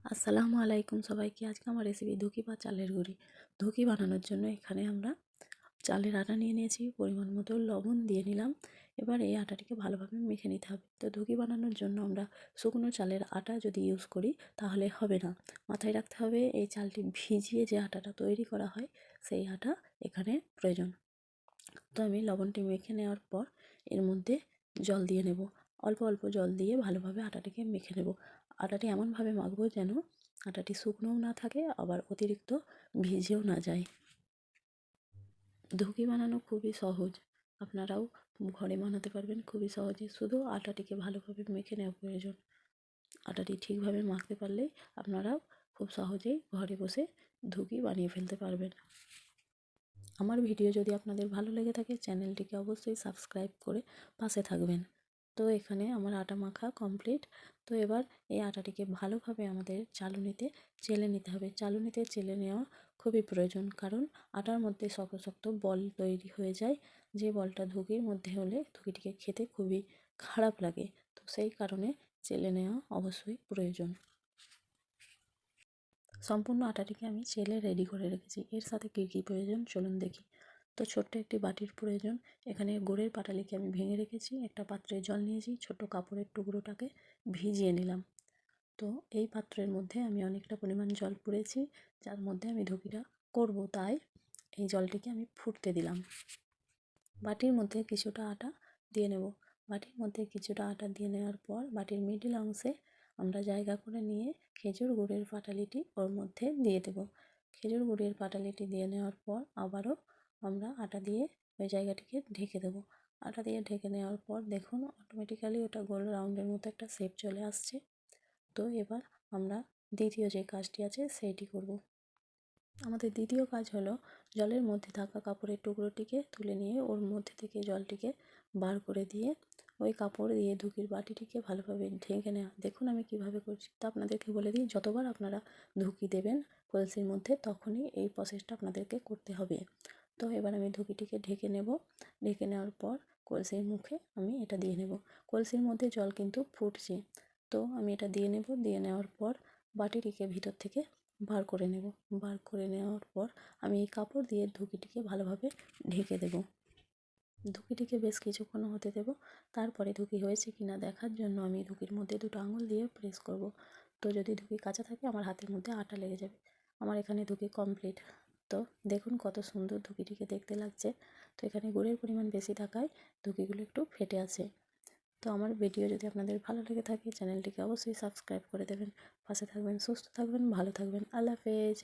আসসালামু আলাইকুম সবাইকে। আজকে আমার রেসিপি ধুকি বা চালের গুঁড়ি। ধুকি বানানোর জন্য এখানে আমরা চালের আটা নিয়ে নিয়েছি, পরিমাণ মতো লবণ দিয়ে নিলাম। এবার এই আটাটিকে ভালোভাবে মেখে নিতে হবে। তো ধুকি বানানোর জন্য আমরা শুকনো চালের আটা যদি ইউজ করি তাহলে হবে না। মাথায় রাখতে হবে এই চালটি ভিজিয়ে যে আটাটা তৈরি করা হয় সেই আটা এখানে প্রয়োজন। তো আমি লবণটি মেখে নেওয়ার পর এর মধ্যে জল দিয়ে নেব। অল্প অল্প জল দিয়ে ভালোভাবে আটাটিকে মেখে নেব। আটাটি এমনভাবে মাখবো যেন আটাটি শুকনোও না থাকে আবার অতিরিক্ত ভিজেও না যায়। ধুকি বানানো খুবই সহজ, আপনারাও ঘরে বানাতে পারবেন খুবই সহজে। শুধু আটাটিকে ভালোভাবে মেখে নেওয়া প্রয়োজন। আটাটি ঠিকভাবে মাখতে পারলেই আপনারাও খুব সহজেই ঘরে বসে ধুকি বানিয়ে ফেলতে পারবেন। আমার ভিডিও যদি আপনাদের ভালো লেগে থাকে চ্যানেলটিকে অবশ্যই সাবস্ক্রাইব করে পাশে থাকবেন। তো এখানে আমার আটা মাখা কমপ্লিট। তো এবার এই আটাটিকে ভালোভাবে আমাদের চালুনিতে চেলে নিতে হবে। চালুনিতে চেলে নেওয়া খুবই প্রয়োজন, কারণ আটার মধ্যে শক্ত শক্ত বল তৈরি হয়ে যায়, যে বলটা ধুকির মধ্যে হলে ধুকিটিকে খেতে খুবই খারাপ লাগে। তো সেই কারণে চেলে নেওয়া অবশ্যই প্রয়োজন। সম্পূর্ণ আটাটিকে আমি চেলে রেডি করে রেখেছি। এর সাথে কী কী প্রয়োজন চলুন দেখি। তো ছোট্ট একটি বাটির প্রয়োজন। এখানে গুড়ের পাটালিকে আমি ভেঙে রেখেছি। একটা পাত্রে জল নিয়েছি, ছোট্ট কাপড়ের টুকরোটাকে ভিজিয়ে নিলাম। তো এই পাত্রের মধ্যে আমি অনেকটা পরিমাণ জল পুড়েছি, যার মধ্যে আমি ধুকিটা করব, তাই এই জলটিকে আমি ফুটতে দিলাম। বাটির মধ্যে কিছুটা আটা দিয়ে নেব। বাটির মধ্যে কিছুটা আটা দিয়ে নেওয়ার পর বাটির মিডিল অংশে আমরা জায়গা করে নিয়ে খেজুর গুড়ের পাটালিটি ওর মধ্যে দিয়ে দেব। খেজুর গুড়ের পাটালিটি দিয়ে নেওয়ার পর আবারও আমরা আটা দিয়ে ওই জায়গাটিকে ঢেকে দেব। আটা দিয়ে ঢেকে নেওয়ার পর দেখুন অটোমেটিক্যালি ওটা গোল রাউন্ডের মতো একটা শেপ চলে আসছে। তো এবার আমরা দ্বিতীয় যে কাজটি আছে সেইটি করব। আমাদের দ্বিতীয় কাজ হলো জলের মধ্যে থাকা কাপড়ের টুকরোটিকে তুলে নিয়ে ওর মধ্যে থেকে জলটিকে বার করে দিয়ে ওই কাপড় দিয়ে ধুকির বাটিটিকে ভালোভাবে ঢেকে নেওয়া। দেখুন আমি কিভাবে করছি, তা আপনাদেরকে বলে দিই, যতবার আপনারা ধুকি দেবেন কলসির মধ্যে তখনই এই প্রসেসটা আপনাদেরকে করতে হবে। তো এবার আমি ধুকিটিকে ঢেকে নেব। ঢেকে নেওয়ার পর কলসির মুখে আমি এটা দিয়ে নেব। কলসির মধ্যে জল কিন্তু ফুটছে, তো আমি এটা দিয়ে নেব। দিয়ে নেওয়ার পর বাটিটিকে ভিতর থেকে বার করে নেব। বার করে নেওয়ার পর আমি এই কাপড় দিয়ে ধুকিটিকে ভালোভাবে ঢেকে দেব। ধুকিটিকে বেশ কিছুক্ষণ হতে দেব। তারপরে ধুকি হয়েছে কিনা দেখার জন্য আমি ধুকির মধ্যে দুটো আঙুল দিয়ে প্রেস করব। তো যদি ধুকি কাঁচা থাকে আমার হাতের মধ্যে আটা লেগে যাবে। আমার এখানে ধুকি কমপ্লিট। তো দেখুন কত সুন্দর ধুকিটিকে দেখতে লাগছে। তো এখানে গুড়ের পরিমাণ বেশি থাকায় ধুকিগুলো একটু ফেটে আছে। তো আমার ভিডিও যদি আপনাদের ভালো লেগে থাকে চ্যানেলটিকে অবশ্যই সাবস্ক্রাইব করে দেবেন। পাশে থাকবেন, সুস্থ থাকবেন, ভালো থাকবেন। আল্লাহ হাফেজ।